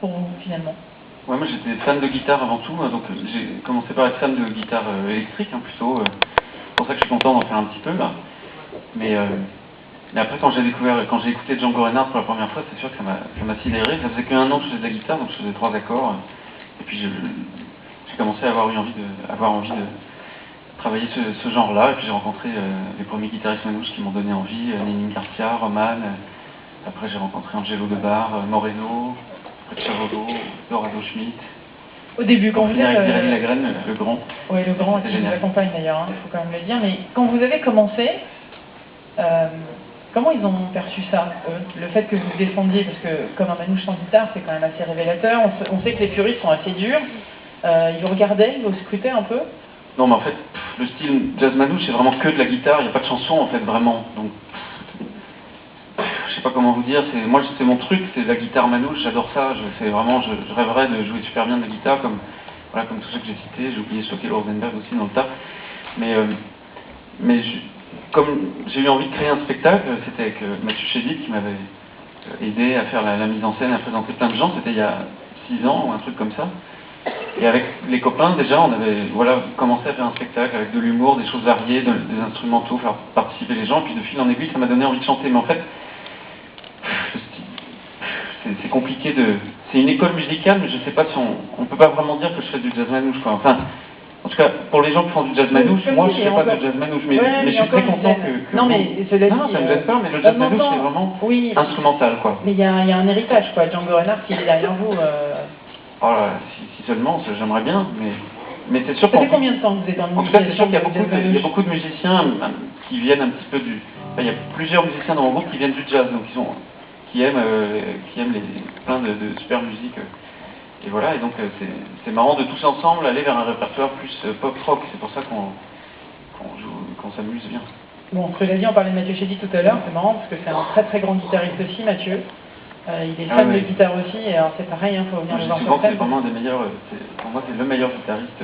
pour vous, finalement? Ouais, moi j'étais fan de guitare avant tout, donc j'ai commencé par être fan de guitare électrique, plutôt. C'est pour ça que je suis content d'en faire un petit peu, là. Mais après, quand j'ai écouté Django Reinhardt pour la première fois, c'est sûr que ça m'a sidéré. Ça faisait qu'un an que je faisais de la guitare, donc je faisais 3 accords. Et puis j'ai commencé à avoir envie de travailler ce genre-là. Et puis j'ai rencontré les premiers guitaristes manouches qui m'ont donné envie, Nénine Garcia, Roman. Après j'ai rencontré Angelo Debar, Moreno, Richardo, Dorado Schmidt. Au début, quand vous êtes... Virelli Lagrène, le grand. Oui, le grand, qui vous accompagne d'ailleurs, il faut quand même le dire. Mais quand vous avez commencé, comment ils ont perçu ça, eux? Le fait que vous défendiez, parce que comme un manouche sans guitare, c'est quand même assez révélateur. On sait que les puristes sont assez durs. Ils vous regardaient, ils vous scrutaient un peu? Non, mais en fait, le style jazz manouche, c'est vraiment que de la guitare, il n'y a pas de chanson en fait, vraiment. Donc, je sais pas comment vous dire, moi c'est mon truc, c'est la guitare manouche, j'adore ça, je rêverais de jouer super bien de la guitare, comme tous ceux que j'ai cités, j'ai oublié Stockel Rosenberg aussi dans le tas. Mais comme j'ai eu envie de créer un spectacle, c'était avec Mathieu Chédid qui m'avait aidé à faire la mise en scène, à présenter plein de gens, c'était il y a 6 ans ou un truc comme ça. Et avec les copains, déjà, on avait commencé à faire un spectacle avec de l'humour, des choses variées, des instrumentaux, faire participer les gens, puis de fil en aiguille, ça m'a donné envie de chanter. Mais en fait, c'est compliqué c'est une école musicale, mais je sais pas si on peut pas vraiment dire que je fais du jazz manouche, quoi. Enfin, en tout cas, pour les gens qui font du jazz manouche, moi je fais pas de jazz manouche, mais je suis très content que non, mais cela dit, non, ça me gêne pas, mais le jazz manouche c'est vraiment instrumental, quoi. Mais il y a un héritage, quoi. Django Reinhardt qui est derrière vous. Oh là, si seulement, j'aimerais bien, mais c'est sûr. Ça fait combien de temps que vous êtes en musicien? En tout cas, c'est sûr qu'il y a beaucoup de musiciens qui viennent un petit peu du. Enfin, il y a plusieurs musiciens dans mon groupe qui viennent du jazz, donc qui aiment plein de super musique. Et voilà, et donc c'est marrant de tous ensemble aller vers un répertoire plus pop-rock. C'est pour ça qu'on s'amuse bien. Bon, cela dit, on parlait de Mathieu Chédid tout à l'heure, c'est marrant parce que c'est un très très grand guitariste aussi, Mathieu. Il est fan de guitare aussi, et alors c'est pareil, il faut venir le voir sur scène. C'est vraiment un des meilleurs, pour moi c'est le meilleur guitariste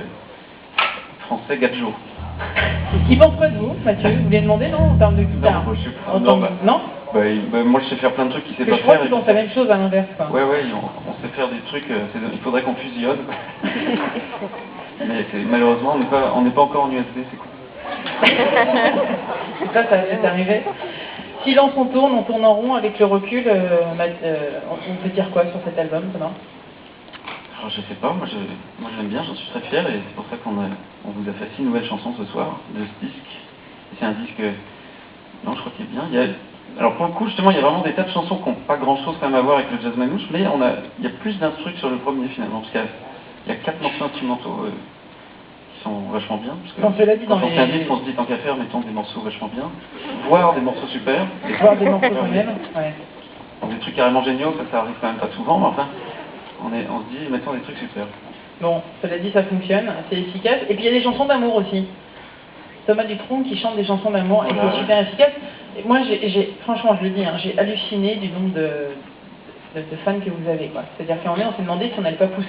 français, Gadjo. Il pense quoi de vous, Mathieu? Vous lui avez demandé, non, en termes de guitare? Non, je sais pas. Non, moi je sais faire plein de trucs qu'il sait pas faire. Je crois qu'ils pensent la même chose à l'inverse. Ouais, on sait faire des trucs, il faudrait qu'on fusionne. Mais malheureusement, on n'est pas encore en USB, c'est cool. Ça c'est arrivé. Silence, on tourne en rond avec le recul. On peut dire quoi sur cet album, Thomas? Alors je sais pas, moi j'aime bien, j'en suis très fier, et c'est pour ça qu'on vous a fait 6 nouvelles chansons ce soir de ce disque. Et c'est un disque, non, je crois qu'il est bien. Alors pour le coup, justement, il y a vraiment des tas de chansons qui n'ont pas grand chose quand même à voir avec le jazz manouche, mais il y a plus d'instructs sur le premier finalement, parce qu'il y a 4 morceaux instrumentaux qui sont vachement bien. Parce que quand on fait un disque, on se dit tant qu'à faire, mettons des morceaux vachement bien, voire des morceaux super. Voire des morceaux eux-mêmes, ouais. Donc des trucs carrément géniaux, ça arrive quand même pas souvent, mais enfin, on se dit, mettons des trucs super. Bon, cela dit, ça fonctionne, c'est efficace. Et puis il y a des chansons d'amour aussi. Thomas Dutronc qui chante des chansons d'amour et c'est super efficace. Et moi, franchement, je le dis, j'ai halluciné du nombre de fans que vous avez, quoi. C'est-à-dire qu'à un moment, on s'est demandé si on n'allait pas pousser